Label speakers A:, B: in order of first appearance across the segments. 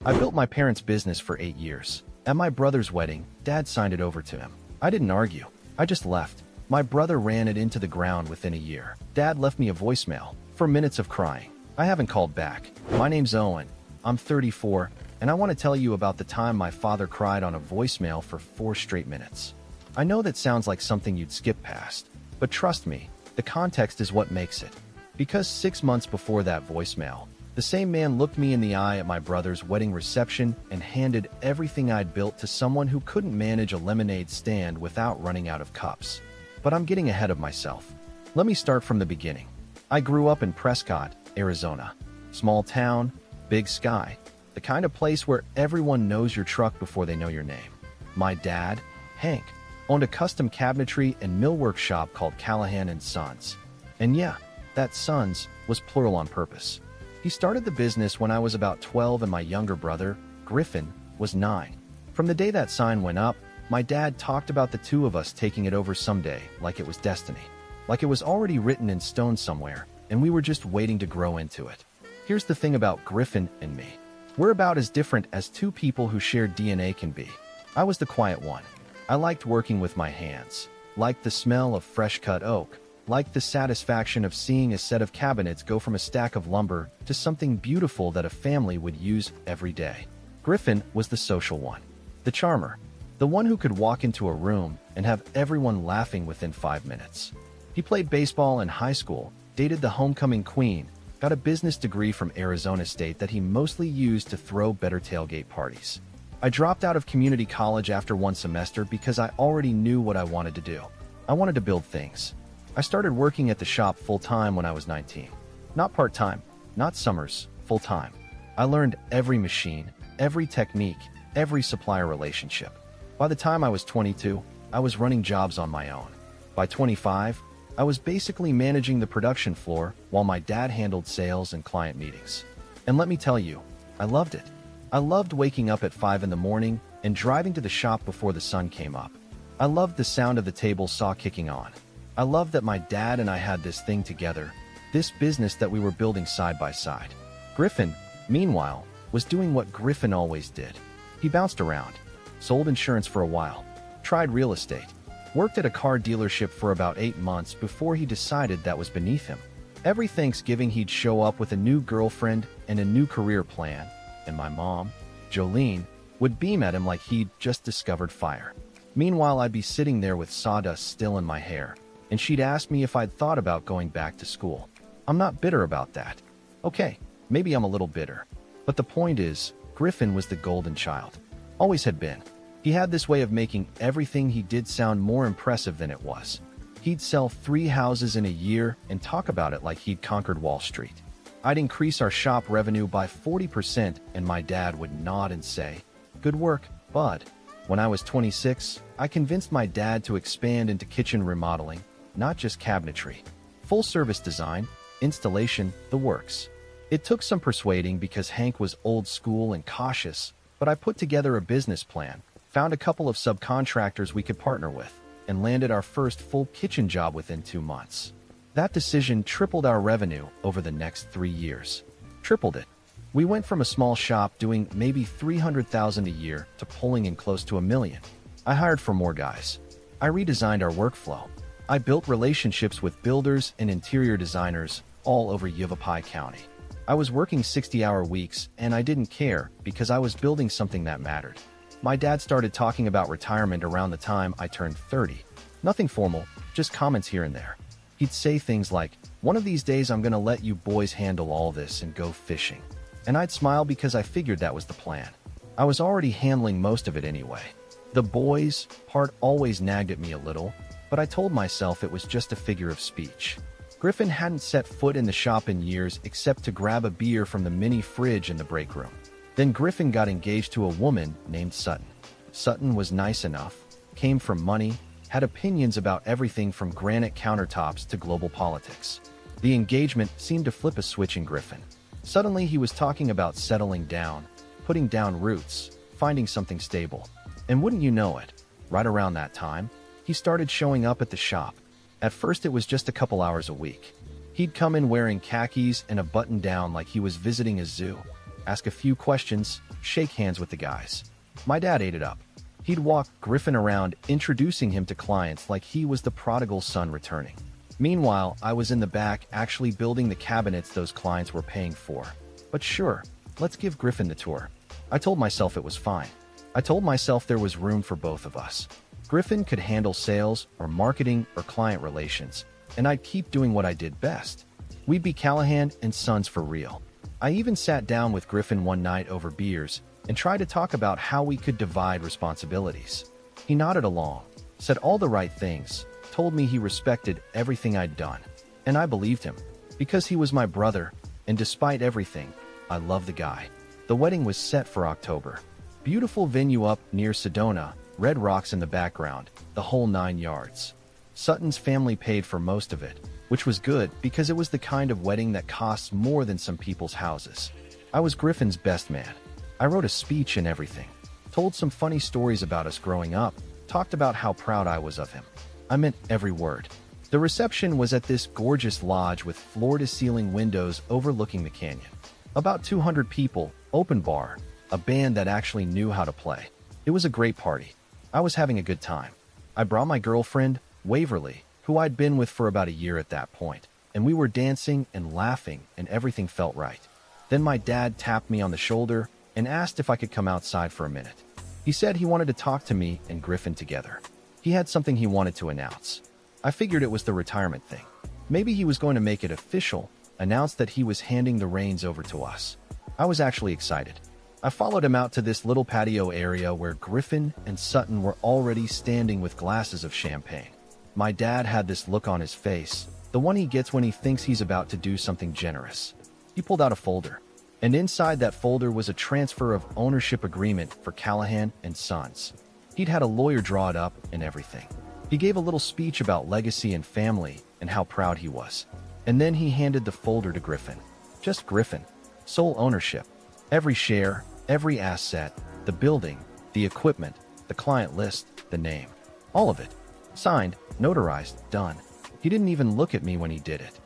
A: I built my parents' business for 8 years. At my brother's wedding, Dad signed it over to him. I didn't argue. I just left. My brother ran it into the ground within a year. Dad left me a voicemail. For minutes of crying. I haven't called back. My name's Owen. I'm 34, and I want to tell you about the time my father cried on a voicemail for 4 straight minutes. I know that sounds like something you'd skip past, but trust me, the context is what makes it. Because 6 months before that voicemail, the same man looked me in the eye at my brother's wedding reception and handed everything I'd built to someone who couldn't manage a lemonade stand without running out of cups. But I'm getting ahead of myself. Let me start from the beginning. I grew up in Prescott, Arizona. Small town, big sky. The kind of place where everyone knows your truck before they know your name. My dad, Hank, owned a custom cabinetry and millwork shop called Callahan & Sons. And yeah, that Sons was plural on purpose. He started the business when I was about 12 and my younger brother, Griffin, was 9. From the day that sign went up, my dad talked about the two of us taking it over someday, like it was destiny. Like it was already written in stone somewhere, and we were just waiting to grow into it. Here's the thing about Griffin and me. We're about as different as two people who share DNA can be. I was the quiet one. I liked working with my hands, liked the smell of fresh-cut oak, liked the satisfaction of seeing a set of cabinets go from a stack of lumber to something beautiful that a family would use every day. Griffin was the social one, the charmer, the one who could walk into a room and have everyone laughing within 5 minutes. He played baseball in high school, dated the homecoming queen, got a business degree from Arizona State that he mostly used to throw better tailgate parties. I dropped out of community college after 1 semester because I already knew what I wanted to do. I wanted to build things. I started working at the shop full-time when I was 19. Not part-time, not summers, full-time. I learned every machine, every technique, every supplier relationship. By the time I was 22, I was running jobs on my own. By 25, I was basically managing the production floor while my dad handled sales and client meetings. And let me tell you, I loved it. I loved waking up at 5 in the morning and driving to the shop before the sun came up. I loved the sound of the table saw kicking on. I loved that my dad and I had this thing together, this business that we were building side by side. Griffin, meanwhile, was doing what Griffin always did. He bounced around, sold insurance for a while, tried real estate, worked at a car dealership for about 8 months before he decided that was beneath him. Every Thanksgiving he'd show up with a new girlfriend and a new career plan, and my mom, Jolene, would beam at him like he'd just discovered fire. Meanwhile, I'd be sitting there with sawdust still in my hair, and she'd ask me if I'd thought about going back to school. I'm not bitter about that. Okay, maybe I'm a little bitter. But the point is, Griffin was the golden child. Always had been. He had this way of making everything he did sound more impressive than it was. He'd sell 3 houses in a year and talk about it like he'd conquered Wall Street. I'd increase our shop revenue by 40% and my dad would nod and say, "Good work, bud." When I was 26, I convinced my dad to expand into kitchen remodeling, not just cabinetry. Full-service design, installation, the works. It took some persuading because Hank was old school and cautious, but I put together a business plan, found a couple of subcontractors we could partner with, and landed our first full kitchen job within 2 months. That decision tripled our revenue over the next 3 years. Tripled it. We went from a small shop doing maybe $300,000 a year to pulling in close to $1 million. I hired for more guys. I redesigned our workflow. I built relationships with builders and interior designers all over Yavapai County. I was working 60-hour weeks, and I didn't care because I was building something that mattered. My dad started talking about retirement around the time I turned 30. Nothing formal, just comments here and there. He'd say things like, "One of these days I'm gonna let you boys handle all this and go fishing." And I'd smile because I figured that was the plan. I was already handling most of it anyway. The boys part always nagged at me a little, but I told myself it was just a figure of speech. Griffin hadn't set foot in the shop in years except to grab a beer from the mini fridge in the break room. Then Griffin got engaged to a woman named Sutton. Sutton was nice enough, came from money, had opinions about everything from granite countertops to global politics. The engagement seemed to flip a switch in Griffin. Suddenly he was talking about settling down, putting down roots, finding something stable. And wouldn't you know it, right around that time, he started showing up at the shop. At first it was just a couple hours a week. He'd come in wearing khakis and a button-down like he was visiting a zoo. ask a few questions, shake hands with the guys. My dad ate it up. He'd walk Griffin around, introducing him to clients like he was the prodigal son returning. Meanwhile, I was in the back actually building the cabinets those clients were paying for. But sure, let's give Griffin the tour. I told myself it was fine. I told myself there was room for both of us. Griffin could handle sales or marketing or client relations, and I'd keep doing what I did best. We'd be Callahan and Sons for real. I even sat down with Griffin one night over beers and tried to talk about how we could divide responsibilities. He nodded along, said all the right things, told me he respected everything I'd done. And I believed him, because he was my brother, and despite everything, I love the guy. The wedding was set for October. Beautiful venue up near Sedona, red rocks in the background, the whole 9 yards. Sutton's family paid for most of it, which was good because it was the kind of wedding that costs more than some people's houses. I was Griffin's best man. I wrote a speech and everything, told some funny stories about us growing up, talked about how proud I was of him. I meant every word. The reception was at this gorgeous lodge with floor-to-ceiling windows overlooking the canyon. About 200 people, open bar, a band that actually knew how to play. It was a great party. I was having a good time. I brought my girlfriend, Waverly, who I'd been with for about a year at that point, and we were dancing and laughing and everything felt right. Then my dad tapped me on the shoulder and asked if I could come outside for a minute. He said he wanted to talk to me and Griffin together. He had something he wanted to announce. I figured it was the retirement thing. Maybe he was going to make it official, announce that he was handing the reins over to us. I was actually excited. I followed him out to this little patio area where Griffin and Sutton were already standing with glasses of champagne. My dad had this look on his face, the one he gets when he thinks he's about to do something generous. He pulled out a folder, and inside that folder was a transfer of ownership agreement for Callahan and Sons. He'd had a lawyer draw it up and everything. He gave a little speech about legacy and family and how proud he was. And then he handed the folder to Griffin. Just Griffin. Sole ownership. Every share, every asset, the building, the equipment, the client list, the name. All of it. Signed, notarized, done. He didn't even look at me when he did it.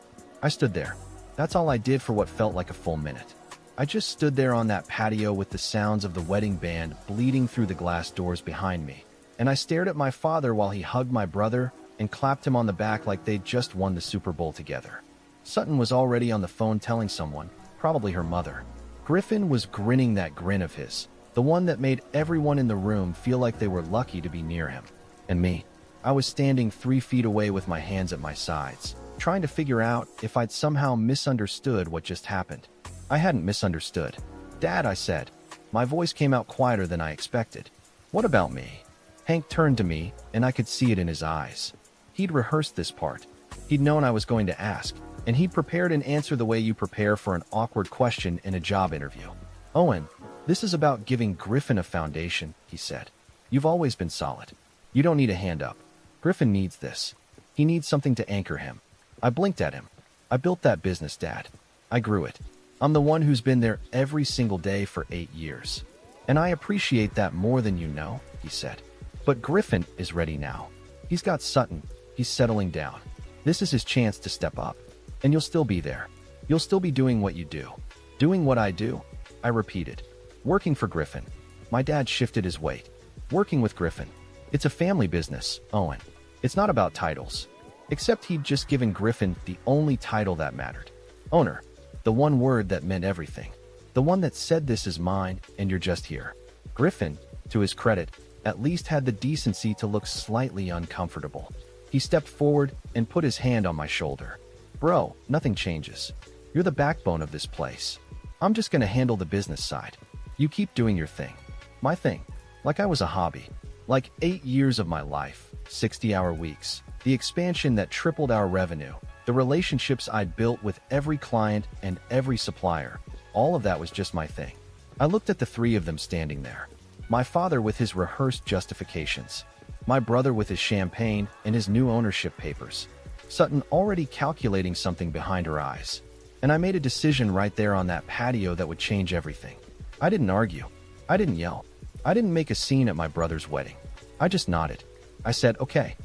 A: I stood there. That's all I did for what felt like a full minute. I just stood there on that patio with the sounds of the wedding band bleeding through the glass doors behind me. And I stared at my father while he hugged my brother and clapped him on the back like they'd just won the Super Bowl together. Sutton was already on the phone telling someone, probably her mother. Griffin was grinning that grin of his, the one that made everyone in the room feel like they were lucky to be near him. And me. I was standing 3 feet away with my hands at my sides, trying to figure out if I'd somehow misunderstood what just happened. I hadn't misunderstood. "Dad," I said. My voice came out quieter than I expected. "What about me?" Hank turned to me, and I could see it in his eyes. He'd rehearsed this part. He'd known I was going to ask, and he'd prepared an answer the way you prepare for an awkward question in a job interview. "Owen, this is about giving Griffin a foundation," he said. "You've always been solid. You don't need a hand up. Griffin needs this. He needs something to anchor him." I blinked at him. "I built that business, Dad. I grew it. I'm the one who's been there every single day for 8 years. And I appreciate that more than you know," he said. "But Griffin is ready now. He's got Sutton. He's settling down. This is his chance to step up. And you'll still be there. You'll still be doing what you do." "Doing what I do?" I repeated. "Working for Griffin." My dad shifted his weight. "Working with Griffin. It's a family business, Owen. It's not about titles." Except he'd just given Griffin the only title that mattered. Owner. The one word that meant everything. The one that said, "This is mine, and you're just here." Griffin, to his credit, at least had the decency to look slightly uncomfortable. He stepped forward and put his hand on my shoulder. "Bro, nothing changes. You're the backbone of this place. I'm just gonna handle the business side. You keep doing your thing." My thing. Like I was a hobby. Like 8 years of my life, 60-hour weeks, the expansion that tripled our revenue, the relationships I'd built with every client and every supplier, all of that was just my thing. I looked at the 3 of them standing there. My father with his rehearsed justifications, my brother with his champagne and his new ownership papers, Sutton already calculating something behind her eyes. And I made a decision right there on that patio that would change everything. I didn't argue. I didn't yell. I didn't make a scene at my brother's wedding. I just nodded. I said, "Okay."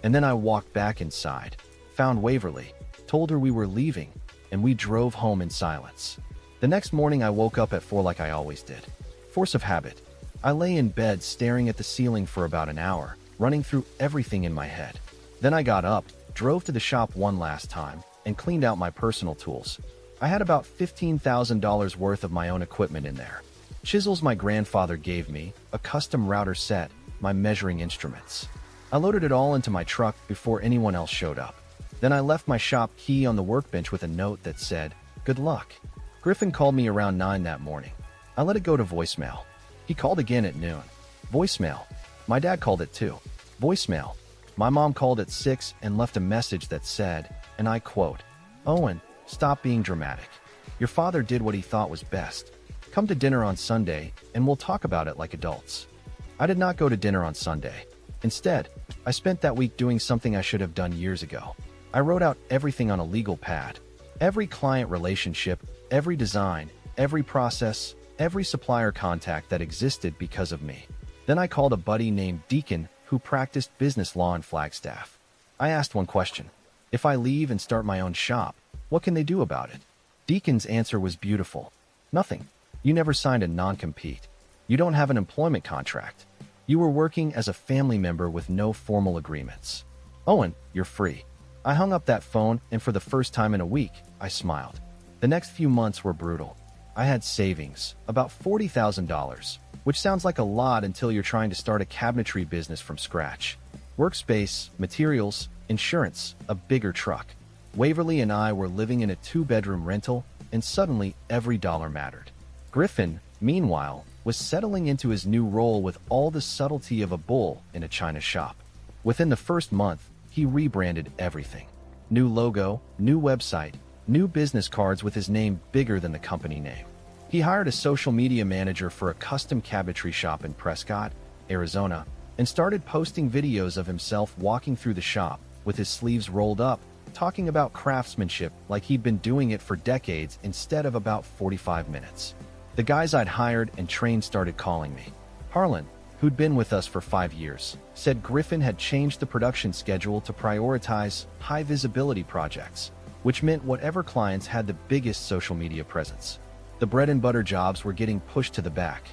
A: And then I walked back inside, found Waverly, told her we were leaving, and we drove home in silence. The next morning I woke up at 4 like I always did. Force of habit. I lay in bed staring at the ceiling for about an hour, running through everything in my head. Then I got up, drove to the shop one last time, and cleaned out my personal tools. I had about $15,000 worth of my own equipment in there. Chisels my grandfather gave me, a custom router set, my measuring instruments. I loaded it all into my truck before anyone else showed up. Then I left my shop key on the workbench with a note that said, "Good luck." Griffin called me around 9 that morning. I let it go to voicemail. He called again at noon. Voicemail. My dad called it too. Voicemail. My mom called at 6 and left a message that said, and I quote, "Owen, stop being dramatic. Your father did what he thought was best. Come to dinner on Sunday and we'll talk about it like adults." I did not go to dinner on Sunday. Instead, I spent that week doing something I should have done years ago. I wrote out everything on a legal pad. Every client relationship, every design, every process, every supplier contact that existed because of me. Then I called a buddy named Deacon who practiced business law in Flagstaff. I asked one question. If I leave and start my own shop, what can they do about it? Deacon's answer was beautiful. Nothing. You never signed a non-compete. You don't have an employment contract. You were working as a family member with no formal agreements. Owen, you're free. I hung up that phone, and for the first time in a week, I smiled. The next few months were brutal. I had savings, about $40,000, which sounds like a lot until you're trying to start a cabinetry business from scratch. Workspace, materials, insurance, a bigger truck. Waverly and I were living in a 2-bedroom rental, and suddenly every dollar mattered. Griffin, meanwhile, was settling into his new role with all the subtlety of a bull in a china shop. Within the first month, he rebranded everything. New logo, new website, new business cards with his name bigger than the company name. He hired a social media manager for a custom cabinetry shop in Prescott, Arizona, and started posting videos of himself walking through the shop with his sleeves rolled up, talking about craftsmanship like he'd been doing it for decades instead of about 45 minutes. The guys I'd hired and trained started calling me. Harlan, who'd been with us for 5 years, said Griffin had changed the production schedule to prioritize high-visibility projects, which meant whatever clients had the biggest social media presence. The bread-and-butter jobs were getting pushed to the back.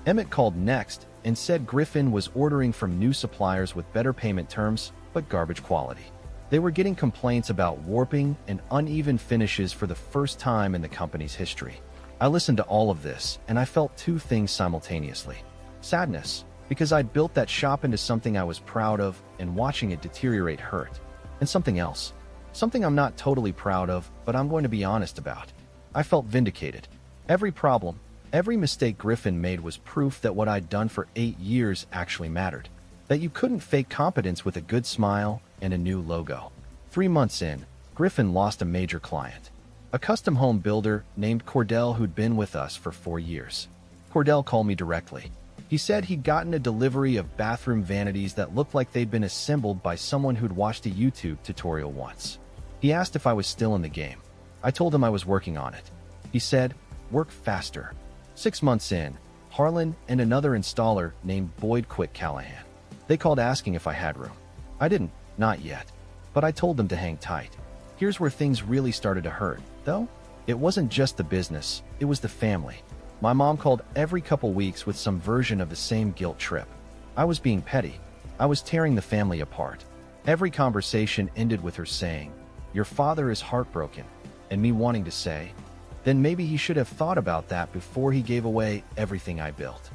A: Emmett called next and said Griffin was ordering from new suppliers with better payment terms, but garbage quality. They were getting complaints about warping and uneven finishes for the first time in the company's history. I listened to all of this, and I felt two things simultaneously. Sadness, because I'd built that shop into something I was proud of, and watching it deteriorate hurt. And something else. Something I'm not totally proud of, but I'm going to be honest about. I felt vindicated. Every problem, every mistake Griffin made was proof that what I'd done for 8 years actually mattered. That you couldn't fake competence with a good smile and a new logo. 3 months in, Griffin lost a major client. A custom home builder named Cordell who'd been with us for 4 years. Cordell called me directly. He said he'd gotten a delivery of bathroom vanities that looked like they'd been assembled by someone who'd watched a YouTube tutorial once. He asked if I was still in the game. I told him I was working on it. He said, "Work faster." 6 months in, Harlan and another installer named Boyd quit Callahan. They called asking if I had room. I didn't, not yet. But I told them to hang tight. Here's where things really started to hurt, though. It wasn't just the business, it was the family. My mom called every couple weeks with some version of the same guilt trip. I was being petty. I was tearing the family apart. Every conversation ended with her saying, "Your father is heartbroken," and me wanting to say, then maybe he should have thought about that before he gave away everything I built.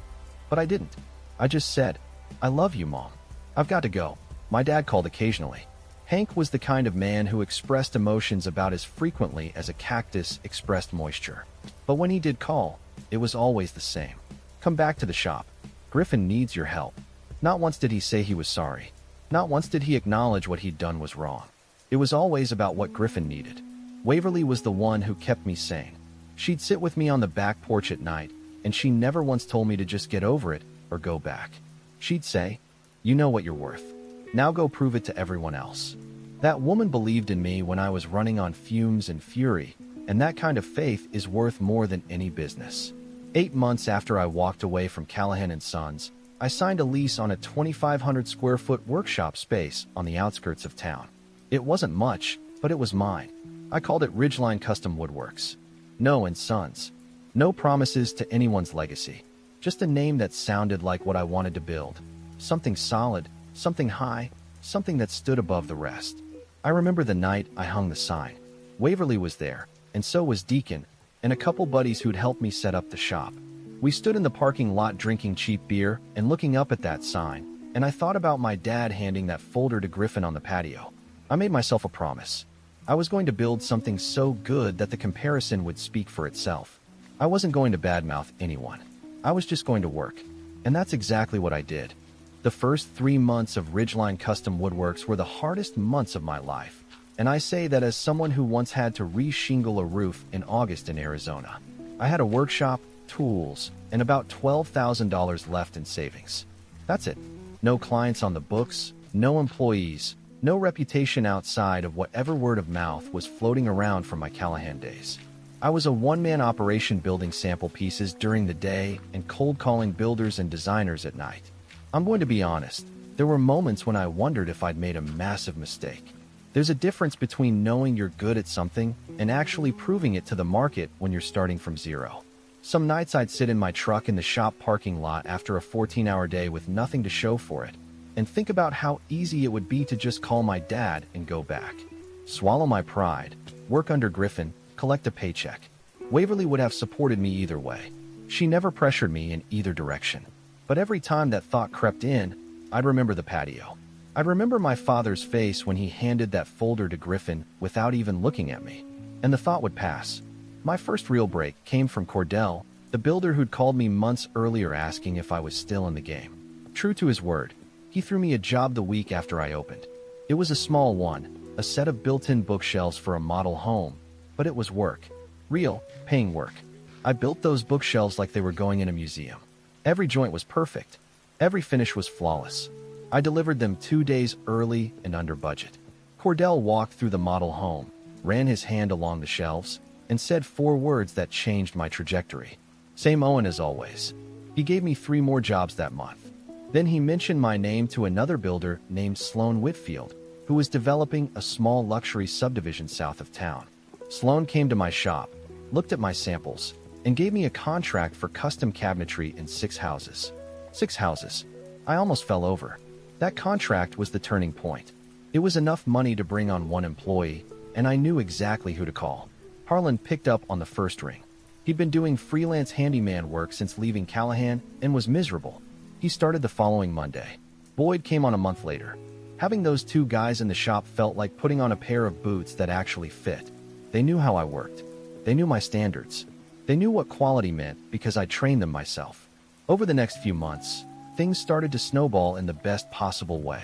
A: But I didn't. I just said, "I love you, Mom. I've got to go." My dad called occasionally. Hank was the kind of man who expressed emotions about as frequently as a cactus expressed moisture. But when he did call, it was always the same. "Come back to the shop. Griffin needs your help." Not once did he say he was sorry. Not once did he acknowledge what he'd done was wrong. It was always about what Griffin needed. Waverly was the one who kept me sane. She'd sit with me on the back porch at night, and she never once told me to just get over it or go back. She'd say, "You know what you're worth. Now go prove it to everyone else." That woman believed in me when I was running on fumes and fury, and that kind of faith is worth more than any business. 8 months after I walked away from Callahan & Sons, I signed a lease on a 2,500 square foot workshop space on the outskirts of town. It wasn't much, but it was mine. I called it Ridgeline Custom Woodworks. No, and Sons. No promises to anyone's legacy. Just a name that sounded like what I wanted to build. Something solid, something high, something that stood above the rest. I remember the night I hung the sign. Waverly was there, and so was Deacon, and a couple buddies who'd helped me set up the shop. We stood in the parking lot drinking cheap beer and looking up at that sign, and I thought about my dad handing that folder to Griffin on the patio. I made myself a promise. I was going to build something so good that the comparison would speak for itself. I wasn't going to badmouth anyone. I was just going to work. And that's exactly what I did. The first 3 months of Ridgeline Custom Woodworks were the hardest months of my life. And I say that as someone who once had to re-shingle a roof in August in Arizona. I had a workshop, tools, and about $12,000 left in savings. That's it. No clients on the books, no employees, no reputation outside of whatever word of mouth was floating around from my Callahan days. I was a one-man operation building sample pieces during the day and cold calling builders and designers at night. I'm going to be honest, there were moments when I wondered if I'd made a massive mistake. There's a difference between knowing you're good at something and actually proving it to the market when you're starting from zero. Some nights I'd sit in my truck in the shop parking lot after a 14-hour day with nothing to show for it, and think about how easy it would be to just call my dad and go back. Swallow my pride, work under Griffin, collect a paycheck. Waverly would have supported me either way. She never pressured me in either direction. But every time that thought crept in, I'd remember the patio. I'd remember my father's face when he handed that folder to Griffin without even looking at me. And the thought would pass. My first real break came from Cordell, the builder who'd called me months earlier asking if I was still in the game. True to his word, he threw me a job the week after I opened. It was a small one, a set of built-in bookshelves for a model home, but it was work. Real, paying work. I built those bookshelves like they were going in a museum. Every joint was perfect. Every finish was flawless. I delivered them 2 days early and under budget. Cordell walked through the model home, ran his hand along the shelves, and said 4 words that changed my trajectory. Same Owen as always. He gave me 3 more jobs that month. Then he mentioned my name to another builder named Sloan Whitfield, who was developing a small luxury subdivision south of town. Sloan came to my shop, looked at my samples, and gave me a contract for custom cabinetry in 6 houses. 6 houses. I almost fell over. That contract was the turning point. It was enough money to bring on 1 employee, and I knew exactly who to call. Harlan picked up on the first ring. He'd been doing freelance handyman work since leaving Callahan and was miserable. He started the following Monday. Boyd came on a month later. Having those 2 guys in the shop felt like putting on a pair of boots that actually fit. They knew how I worked. They knew my standards. They knew what quality meant because I trained them myself. Over the next few months, things started to snowball in the best possible way.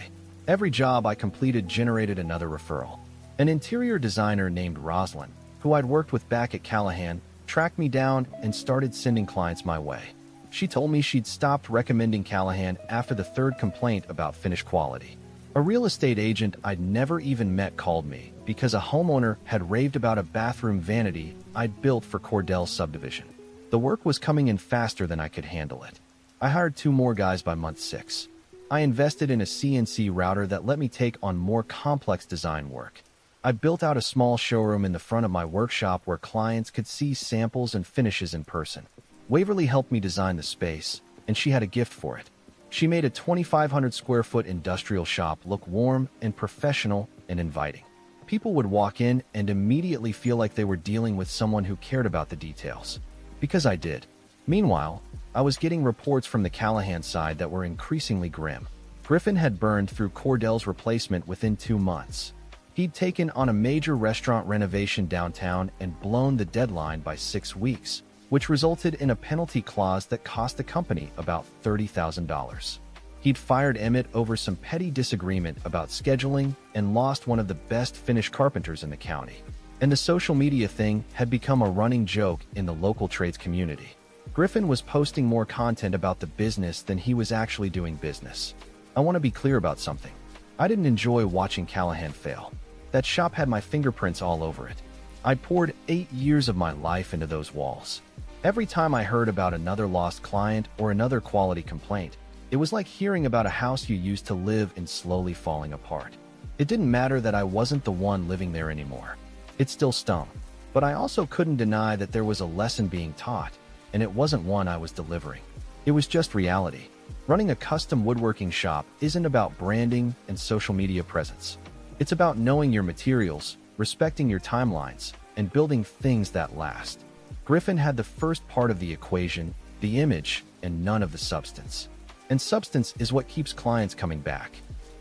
A: Every job I completed generated another referral. An interior designer named Rosalind, who I'd worked with back at Callahan, tracked me down and started sending clients my way. She told me she'd stopped recommending Callahan after the 3rd complaint about finish quality. A real estate agent I'd never even met called me because a homeowner had raved about a bathroom vanity I'd built for Cordell's subdivision. The work was coming in faster than I could handle it. I hired 2 more guys by month 6. I invested in a CNC router that let me take on more complex design work. I built out a small showroom in the front of my workshop where clients could see samples and finishes in person. Waverly helped me design the space, and she had a gift for it. She made a 2,500 square foot industrial shop look warm and professional and inviting. People would walk in and immediately feel like they were dealing with someone who cared about the details. Because I did. Meanwhile, I was getting reports from the Callahan side that were increasingly grim. Griffin had burned through Cordell's replacement within 2 months. He'd taken on a major restaurant renovation downtown and blown the deadline by 6 weeks, which resulted in a penalty clause that cost the company about $30,000. He'd fired Emmett over some petty disagreement about scheduling and lost one of the best finished carpenters in the county. And the social media thing had become a running joke in the local trades community. Griffin was posting more content about the business than he was actually doing business. I want to be clear about something. I didn't enjoy watching Callahan fail. That shop had my fingerprints all over it. I'd poured 8 years of my life into those walls. Every time I heard about another lost client or another quality complaint, it was like hearing about a house you used to live in slowly falling apart. It didn't matter that I wasn't the one living there anymore. It still stung. But I also couldn't deny that there was a lesson being taught. and it wasn't one I was delivering. It was just reality. Running a custom woodworking shop isn't about branding and social media presence. It's about knowing your materials, respecting your timelines, and building things that last. Griffin had the first part of the equation, the image, and none of the substance. And substance is what keeps clients coming back.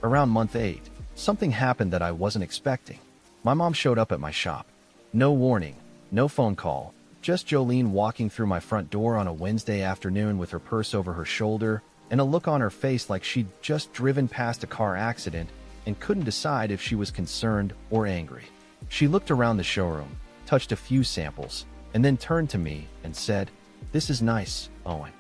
A: Around month 8, something happened that I wasn't expecting. My mom showed up at my shop. No warning, no phone call, just Jolene walking through my front door on a Wednesday afternoon with her purse over her shoulder and a look on her face like she'd just driven past a car accident and couldn't decide if she was concerned or angry. She looked around the showroom, touched a few samples, and then turned to me and said, "This is nice, Owen."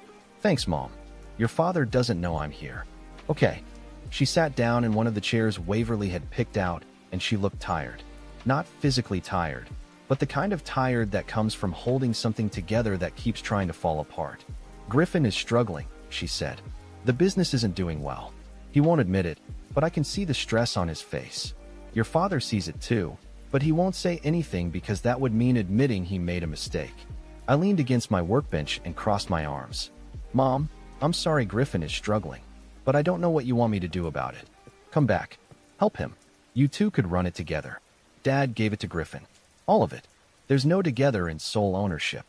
A: "Thanks, Mom. Your father doesn't know I'm here." "Okay." She sat down in one of the chairs Waverly had picked out, and she looked tired. Not physically tired, but the kind of tired that comes from holding something together that keeps trying to fall apart. "Griffin is struggling," she said. "The business isn't doing well. He won't admit it, but I can see the stress on his face. Your father sees it too, but he won't say anything because that would mean admitting he made a mistake." I leaned against my workbench and crossed my arms. "Mom, I'm sorry Griffin is struggling, but I don't know what you want me to do about it. Come back. Help him. You two could run it together." Dad gave it to Griffin. "All of it. There's no together in sole ownership."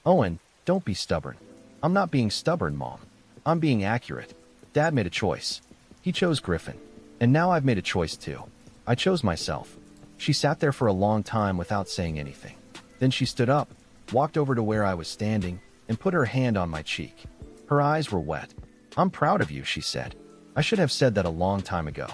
A: "Owen, don't be stubborn." "I'm not being stubborn, Mom. I'm being accurate. Dad made a choice. He chose Griffin. And now I've made a choice too. I chose myself." She sat there for a long time without saying anything. Then she stood up, walked over to where I was standing, and put her hand on my cheek. Her eyes were wet. "I'm proud of you," she said. "I should have said that a long time ago."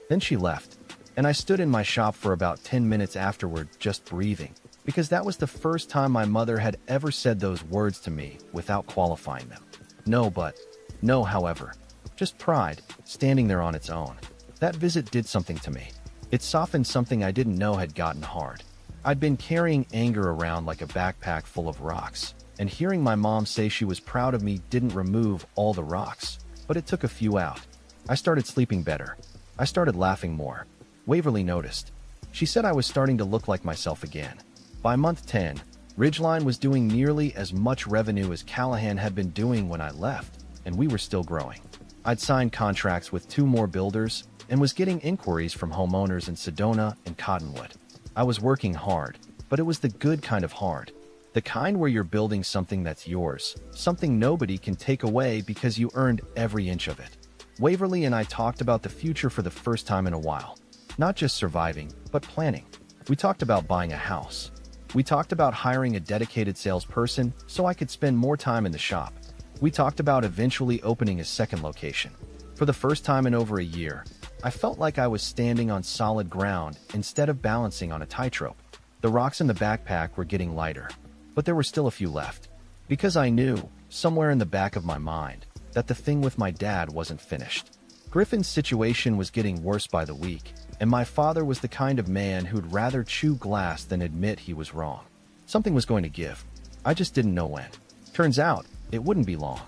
A: Then she left, and I stood in my shop for about 10 minutes afterward, just breathing, because that was the first time my mother had ever said those words to me without qualifying them. No, however, just pride, standing there on its own. That visit did something to me. It softened something I didn't know had gotten hard. I'd been carrying anger around like a backpack full of rocks, and hearing my mom say she was proud of me didn't remove all the rocks, but it took a few out. I started sleeping better. I started laughing more. Waverly noticed. She said I was starting to look like myself again. By month 10, Ridgeline was doing nearly as much revenue as Callahan had been doing when I left, and we were still growing. I'd signed contracts with 2 more builders and was getting inquiries from homeowners in Sedona and Cottonwood. I was working hard, but it was the good kind of hard. The kind where you're building something that's yours, something nobody can take away because you earned every inch of it. Waverly and I talked about the future for the first time in a while. Not just surviving, but planning. We talked about buying a house. We talked about hiring a dedicated salesperson so I could spend more time in the shop. We talked about eventually opening a second location. For the first time in over a year, I felt like I was standing on solid ground instead of balancing on a tightrope. The rocks in the backpack were getting lighter, but there were still a few left. Because I knew, somewhere in the back of my mind, that the thing with my dad wasn't finished. Griffin's situation was getting worse by the week, and my father was the kind of man who'd rather chew glass than admit he was wrong. Something was going to give. I just didn't know when. Turns out, it wouldn't be long.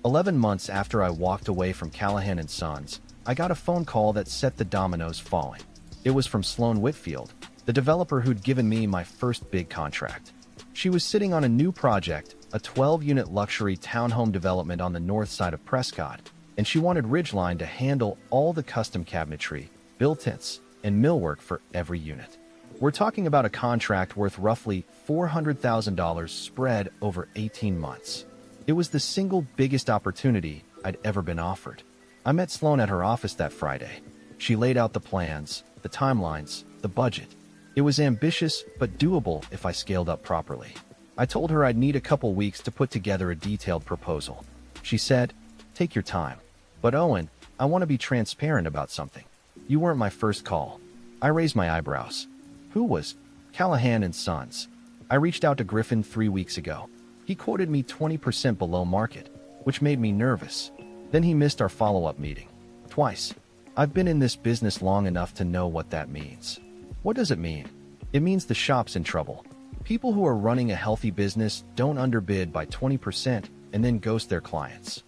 A: 11 months after I walked away from Callahan & Sons, I got a phone call that set the dominoes falling. It was from Sloan Whitfield, the developer who'd given me my first big contract. She was sitting on a new project, a 12-unit luxury townhome development on the north side of Prescott, and she wanted Ridgeline to handle all the custom cabinetry, built-ins, and millwork for every unit. We're talking about a contract worth roughly $400,000 spread over 18 months. It was the single biggest opportunity I'd ever been offered. I met Sloan at her office that Friday. She laid out the plans, the timelines, the budget. It was ambitious but doable if I scaled up properly. I told her I'd need a couple weeks to put together a detailed proposal. She said, "Take your time. But Owen, I want to be transparent about something. You weren't my first call." I raised my eyebrows. "Who was?" "Callahan & Sons. I reached out to Griffin 3 weeks ago. He quoted me 20% below market, which made me nervous. Then he missed our follow-up meeting. Twice. I've been in this business long enough to know what that means." "What does it mean?" "It means the shop's in trouble. People who are running a healthy business don't underbid by 20% and then ghost their clients."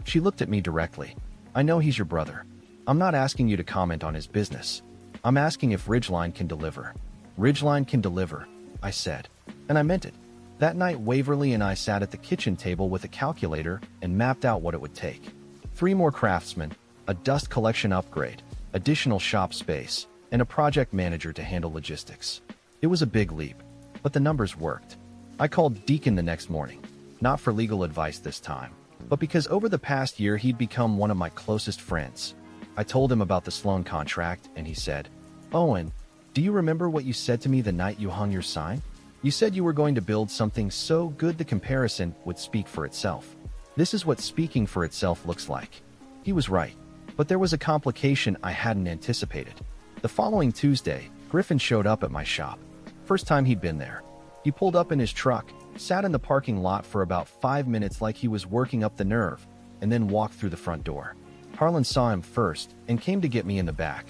A: She looked at me directly. "I know he's your brother. I'm not asking you to comment on his business. I'm asking if Ridgeline can deliver." "Ridgeline can deliver," I said. And I meant it. That night, Waverly and I sat at the kitchen table with a calculator and mapped out what it would take. 3 more craftsmen, a dust collection upgrade, additional shop space, and a project manager to handle logistics. It was a big leap, but the numbers worked. I called Deacon the next morning, not for legal advice this time, but because over the past year he'd become one of my closest friends. I told him about the Sloan contract, and he said, "Owen, do you remember what you said to me the night you hung your sign? You said you were going to build something so good the comparison would speak for itself. This is what speaking for itself looks like." He was right, but there was a complication I hadn't anticipated. The following Tuesday, Griffin showed up at my shop. First time he'd been there. He pulled up in his truck, sat in the parking lot for about 5 minutes like he was working up the nerve, and then walked through the front door. Harlan saw him first and came to get me in the back.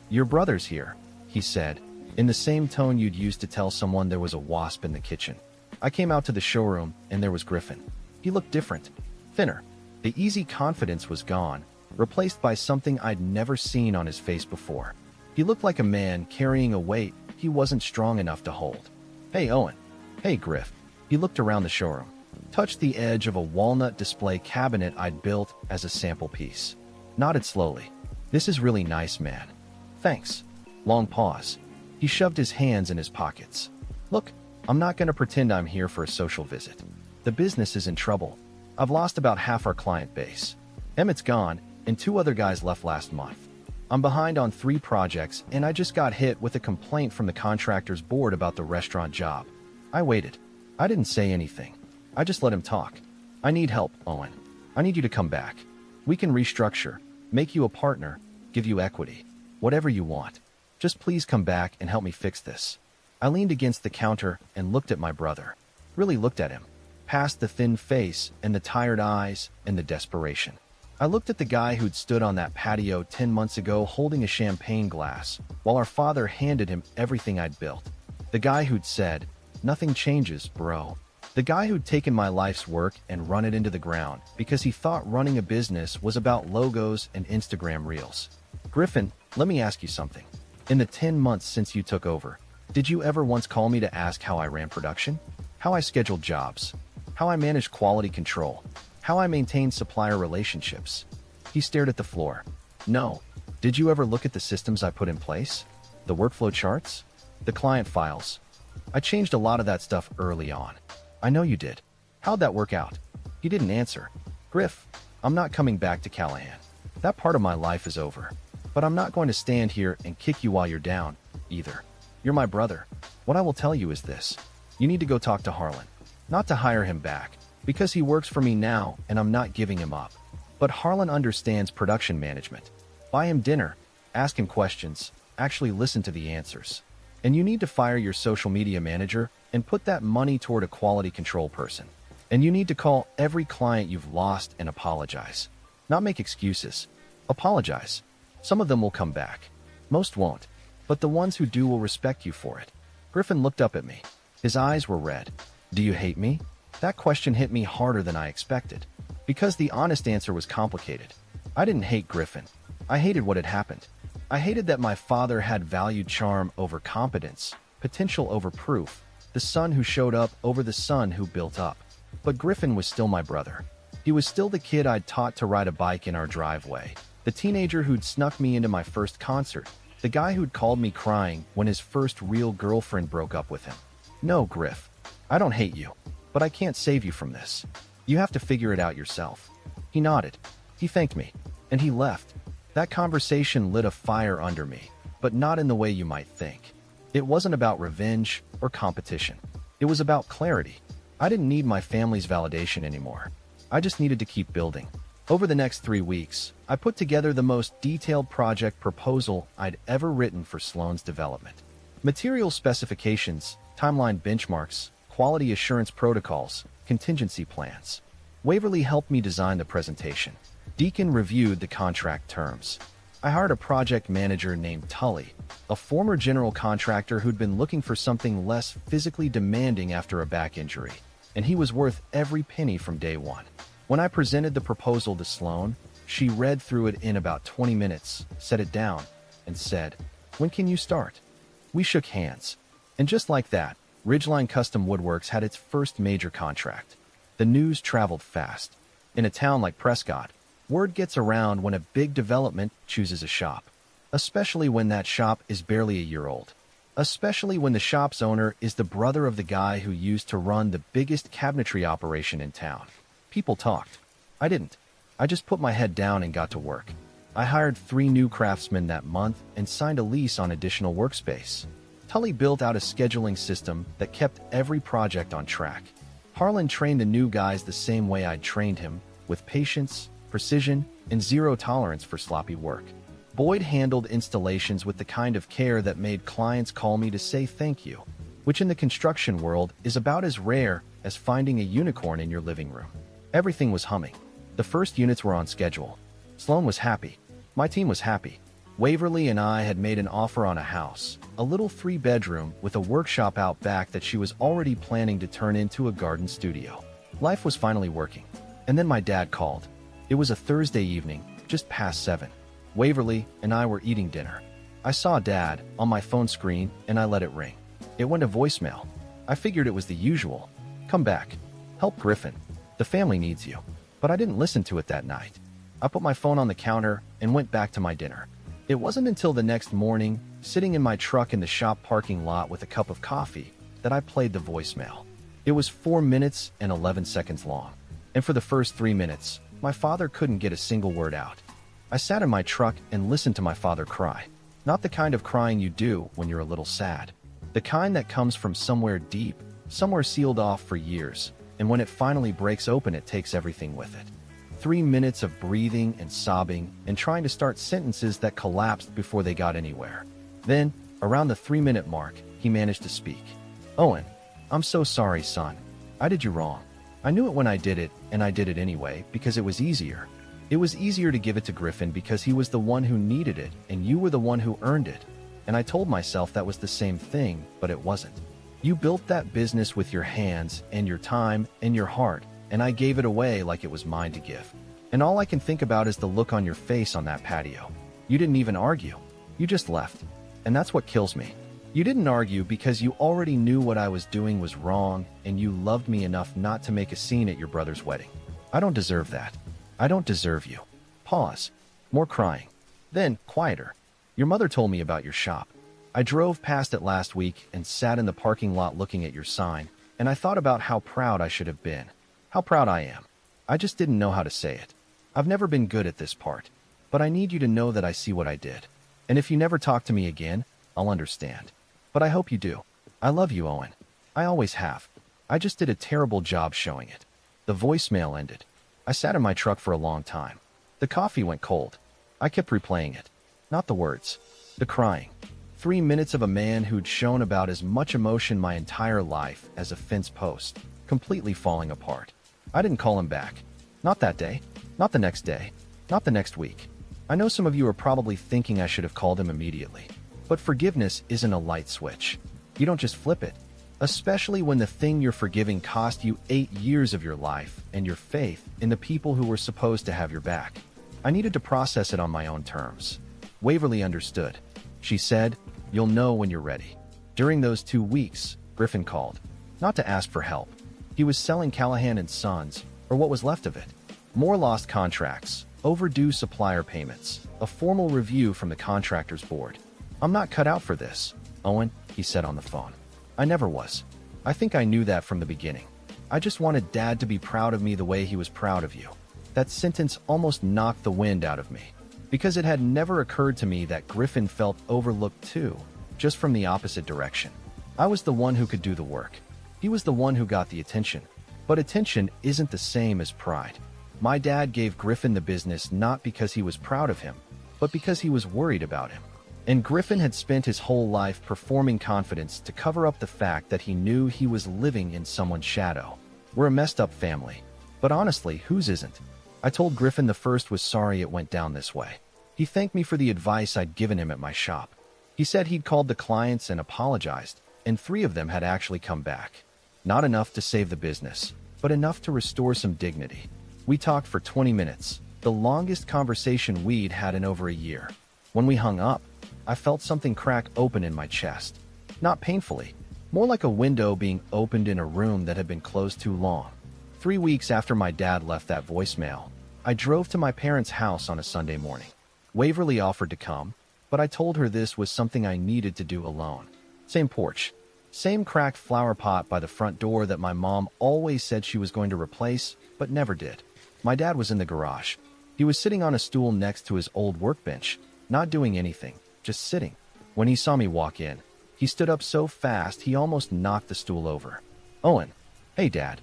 A: "Your brother's here," he said, in the same tone you'd use to tell someone there was a wasp in the kitchen. I came out to the showroom, and there was Griffin. He looked different, thinner. The easy confidence was gone, replaced by something I'd never seen on his face before. He looked like a man carrying a weight he wasn't strong enough to hold. "Hey, Owen." "Hey, Griff." He looked around the showroom, touched the edge of a walnut display cabinet I'd built as a sample piece, nodded slowly. "This is really nice, man." "Thanks." Long pause. He shoved his hands in his pockets. "Look, I'm not going to pretend I'm here for a social visit. The business is in trouble. I've lost about half our client base. Emmett's gone, and 2 other guys left last month. I'm behind on 3 projects, and I just got hit with a complaint from the contractor's board about the restaurant job." I waited. I didn't say anything. I just let him talk. "I need help, Owen. I need you to come back. We can restructure, make you a partner, give you equity. Whatever you want. Just please come back and help me fix this." I leaned against the counter and looked at my brother. Really looked at him. Past the thin face and the tired eyes and the desperation. I looked at the guy who'd stood on that patio 10 months ago holding a champagne glass while our father handed him everything I'd built. The guy who'd said, "Nothing changes, bro." The guy who'd taken my life's work and run it into the ground because he thought running a business was about logos and Instagram reels. "Griffin, let me ask you something. In the 10 months since you took over, did you ever once call me to ask how I ran production? How I scheduled jobs? How I managed quality control? How I maintained supplier relationships?" He stared at the floor. "No. Did you ever look at the systems I put in place? The workflow charts? The client files? I changed a lot of that stuff early on." "I know you did. How'd that work out?" He didn't answer. "Griff, I'm not coming back to Callahan. That part of my life is over. But I'm not going to stand here and kick you while you're down, either. You're my brother. What I will tell you is this. You need to go talk to Harlan. Not to hire him back, because he works for me now and I'm not giving him up. But Harlan understands production management. Buy him dinner, ask him questions, actually listen to the answers. And you need to fire your social media manager and put that money toward a quality control person. And you need to call every client you've lost and apologize. Not make excuses. Apologize. Some of them will come back. Most won't. But the ones who do will respect you for it." Griffin looked up at me. His eyes were red. "Do you hate me?" That question hit me harder than I expected, because the honest answer was complicated. I didn't hate Griffin. I hated what had happened. I hated that my father had valued charm over competence, potential over proof, the son who showed up over the son who built up. But Griffin was still my brother. He was still the kid I'd taught to ride a bike in our driveway, the teenager who'd snuck me into my first concert, the guy who'd called me crying when his first real girlfriend broke up with him. "No, Griff, I don't hate you, but I can't save you from this. You have to figure it out yourself." He nodded. He thanked me, and he left. That conversation lit a fire under me, but not in the way you might think. It wasn't about revenge or competition. It was about clarity. I didn't need my family's validation anymore. I just needed to keep building. Over the next 3 weeks, I put together the most detailed project proposal I'd ever written for Sloan's development. Material specifications, timeline benchmarks, quality assurance protocols, contingency plans. Waverly helped me design the presentation. Deacon reviewed the contract terms. I hired a project manager named Tully, a former general contractor who'd been looking for something less physically demanding after a back injury, and he was worth every penny from day one. When I presented the proposal to Sloan, she read through it in about 20 minutes, set it down, and said, "When can you start?" We shook hands. And just like that, Ridgeline Custom Woodworks had its first major contract. The news traveled fast. In a town like Prescott, word gets around when a big development chooses a shop, especially when that shop is barely a year old. Especially when the shop's owner is the brother of the guy who used to run the biggest cabinetry operation in town. People talked. I didn't. I just put my head down and got to work. I hired 3 new craftsmen that month and signed a lease on additional workspace. Tully built out a scheduling system that kept every project on track. Harlan trained the new guys the same way I'd trained him, with patience, precision, and zero tolerance for sloppy work. Boyd handled installations with the kind of care that made clients call me to say thank you, which in the construction world is about as rare as finding a unicorn in your living room. Everything was humming. The first units were on schedule. Sloan was happy. My team was happy. Waverly and I had made an offer on a house, a little 3-bedroom with a workshop out back that she was already planning to turn into a garden studio. Life was finally working. And then my dad called. It was a Thursday evening, just past 7. Waverly and I were eating dinner. I saw Dad on my phone screen and I let it ring. It went to voicemail. I figured it was the usual. Come back. Help Griffin. The family needs you. But I didn't listen to it that night. I put my phone on the counter and went back to my dinner. It wasn't until the next morning, sitting in my truck in the shop parking lot with a cup of coffee, that I played the voicemail. It was 4 minutes and 11 seconds long. And for the first 3 minutes, my father couldn't get a single word out. I sat in my truck and listened to my father cry. Not the kind of crying you do when you're a little sad. The kind that comes from somewhere deep, somewhere sealed off for years, and when it finally breaks open it takes everything with it. 3 minutes of breathing and sobbing and trying to start sentences that collapsed before they got anywhere. Then, around the 3-minute mark, he managed to speak. Owen, I'm so sorry, son. I did you wrong. I knew it when I did it, and I did it anyway because it was easier. It was easier to give it to Griffin because he was the one who needed it and you were the one who earned it. And I told myself that was the same thing, but it wasn't. You built that business with your hands and your time and your heart, and I gave it away like it was mine to give. And all I can think about is the look on your face on that patio. You didn't even argue. You just left. And that's what kills me. You didn't argue because you already knew what I was doing was wrong and you loved me enough not to make a scene at your brother's wedding. I don't deserve that. I don't deserve you. Pause. More crying. Then, quieter. Your mother told me about your shop. I drove past it last week and sat in the parking lot looking at your sign, and I thought about how proud I should have been. How proud I am. I just didn't know how to say it. I've never been good at this part, but I need you to know that I see what I did. And if you never talk to me again, I'll understand. But I hope you do. I love you, Owen. I always have. I just did a terrible job showing it. The voicemail ended. I sat in my truck for a long time. The coffee went cold. I kept replaying it. Not the words. The crying. 3 minutes of a man who'd shown about as much emotion my entire life as a fence post, completely falling apart. I didn't call him back. Not that day. Not the next day. Not the next week. I know some of you are probably thinking I should have called him immediately. But forgiveness isn't a light switch. You don't just flip it. Especially when the thing you're forgiving cost you 8 years of your life and your faith in the people who were supposed to have your back. I needed to process it on my own terms. Waverly understood. She said, "You'll know when you're ready." During those 2 weeks, Griffin called. Not to ask for help. He was selling Callahan and Sons, or what was left of it. More lost contracts, overdue supplier payments, a formal review from the contractor's board. "I'm not cut out for this, Owen," he said on the phone. I never was. I think I knew that from the beginning. I just wanted Dad to be proud of me the way he was proud of you. That sentence almost knocked the wind out of me, because it had never occurred to me that Griffin felt overlooked too, just from the opposite direction. I was the one who could do the work. He was the one who got the attention. But attention isn't the same as pride. My dad gave Griffin the business not because he was proud of him, but because he was worried about him. And Griffin had spent his whole life performing confidence to cover up the fact that he knew he was living in someone's shadow. We're a messed up family. But honestly, whose isn't? I told Griffin the first was sorry it went down this way. He thanked me for the advice I'd given him at my shop. He said he'd called the clients and apologized, and 3 of them had actually come back. Not enough to save the business, but enough to restore some dignity. We talked for 20 minutes, the longest conversation we'd had in over a year. When we hung up, I felt something crack open in my chest. Not painfully, More like a window being opened in a room that had been closed too long. 3 weeks after my dad left that voicemail, I drove to my parents' house on a Sunday morning. Waverly offered to come, but I told her this was something I needed to do alone. Same porch, same cracked flower pot by the front door that my mom always said she was going to replace, but never did. My dad was in the garage. He was sitting on a stool next to his old workbench, not doing anything, just sitting. When he saw me walk in, he stood up so fast he almost knocked the stool over. "Owen." "Hey, Dad."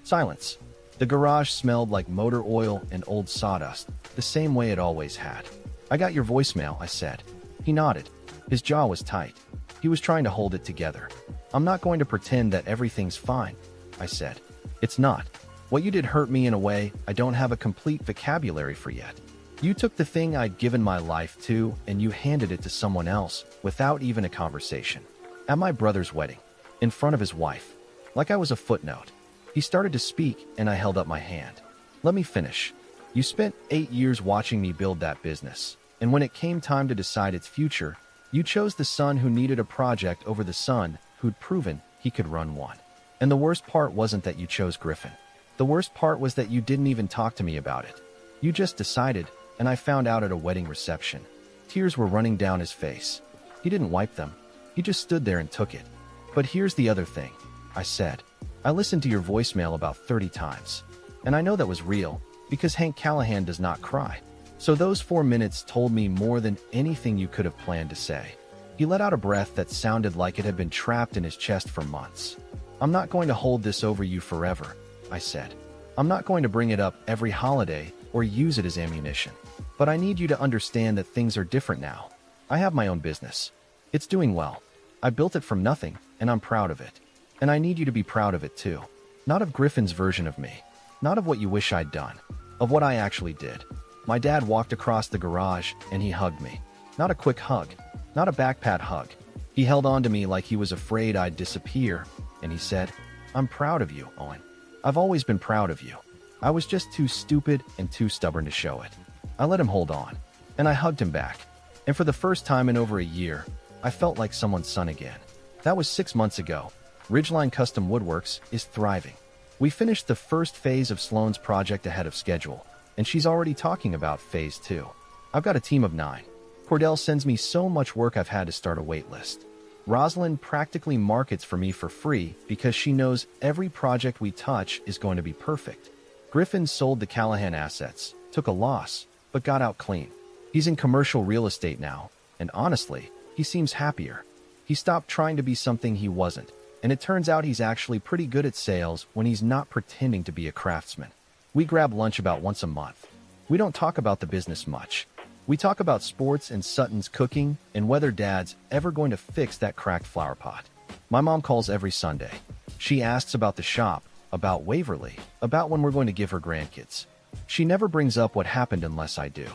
A: Silence. The garage smelled like motor oil and old sawdust, the same way it always had. "I got your voicemail," I said. He nodded. His jaw was tight. He was trying to hold it together. "I'm not going to pretend that everything's fine," I said. "It's not. What you did hurt me in a way I don't have a complete vocabulary for yet. You took the thing I'd given my life to and you handed it to someone else without even a conversation. At my brother's wedding, in front of his wife, like I was a footnote. He started to speak and I held up my hand. "Let me finish. You spent 8 years watching me build that business, and when it came time to decide its future, you chose the son who needed a project over the son who'd proven he could run one. And the worst part wasn't that you chose Griffin. The worst part was that you didn't even talk to me about it. You just decided, and I found out at a wedding reception." Tears were running down his face. He didn't wipe them. He just stood there and took it. "But here's the other thing," I said. "I listened to your voicemail about 30 times. And I know that was real, because Hank Callahan does not cry. So those 4 minutes told me more than anything you could have planned to say." He let out a breath that sounded like it had been trapped in his chest for months. "I'm not going to hold this over you forever," I said. "I'm not going to bring it up every holiday or use it as ammunition. But I need you to understand that things are different now. I have my own business. It's doing well. I built it from nothing, and I'm proud of it. And I need you to be proud of it too. Not of Griffin's version of me. Not of what you wish I'd done. Of what I actually did." My dad walked across the garage and he hugged me. Not a quick hug. Not a backpat hug. He held on to me like he was afraid I'd disappear, and he said, "I'm proud of you, Owen. I've always been proud of you. I was just too stupid and too stubborn to show it." I let him hold on, and I hugged him back. And for the first time in over a year, I felt like someone's son again. That was 6 months ago. Ridgeline Custom Woodworks is thriving. We finished the first phase of Sloane's project ahead of schedule, and she's already talking about phase 2. I've got a team of 9. Cordell sends me so much work I've had to start a wait list. Rosalind practically markets for me for free because she knows every project we touch is going to be perfect. Griffin sold the Callahan assets, took a loss, but got out clean. He's in commercial real estate now, and honestly, he seems happier. He stopped trying to be something he wasn't, and it turns out he's actually pretty good at sales when he's not pretending to be a craftsman. We grab lunch about once a month. We don't talk about the business much. We talk about sports and Sutton's cooking and whether Dad's ever going to fix that cracked flower pot. My mom calls every Sunday. She asks about the shop, about Waverly, about when we're going to give her grandkids. She never brings up what happened unless I do.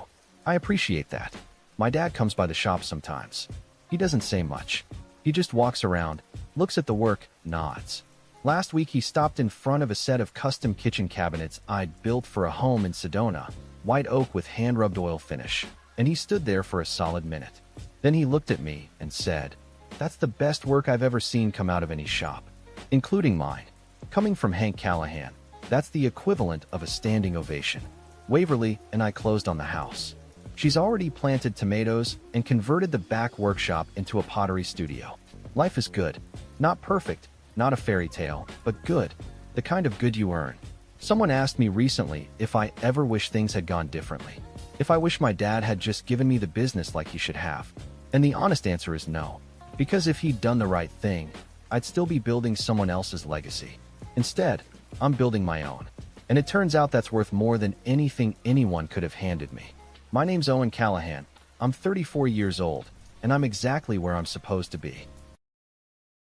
A: I appreciate that. My dad comes by the shop sometimes. He doesn't say much. He just walks around, looks at the work, nods. Last week he stopped in front of a set of custom kitchen cabinets I'd built for a home in Sedona, white oak with hand-rubbed oil finish, and he stood there for a solid minute. Then he looked at me and said, "That's the best work I've ever seen come out of any shop, including mine." Coming from Hank Callahan, that's the equivalent of a standing ovation. Waverly and I closed on the house. She's already planted tomatoes and converted the back workshop into a pottery studio. Life is good. Not perfect, not a fairy tale, but good. The kind of good you earn. Someone asked me recently if I ever wish things had gone differently. If I wish my dad had just given me the business like he should have. And the honest answer is no. Because if he'd done the right thing, I'd still be building someone else's legacy. Instead, I'm building my own. And it turns out that's worth more than anything anyone could have handed me. My name's Owen Callahan. I'm 34 years old, and I'm exactly where I'm supposed to be.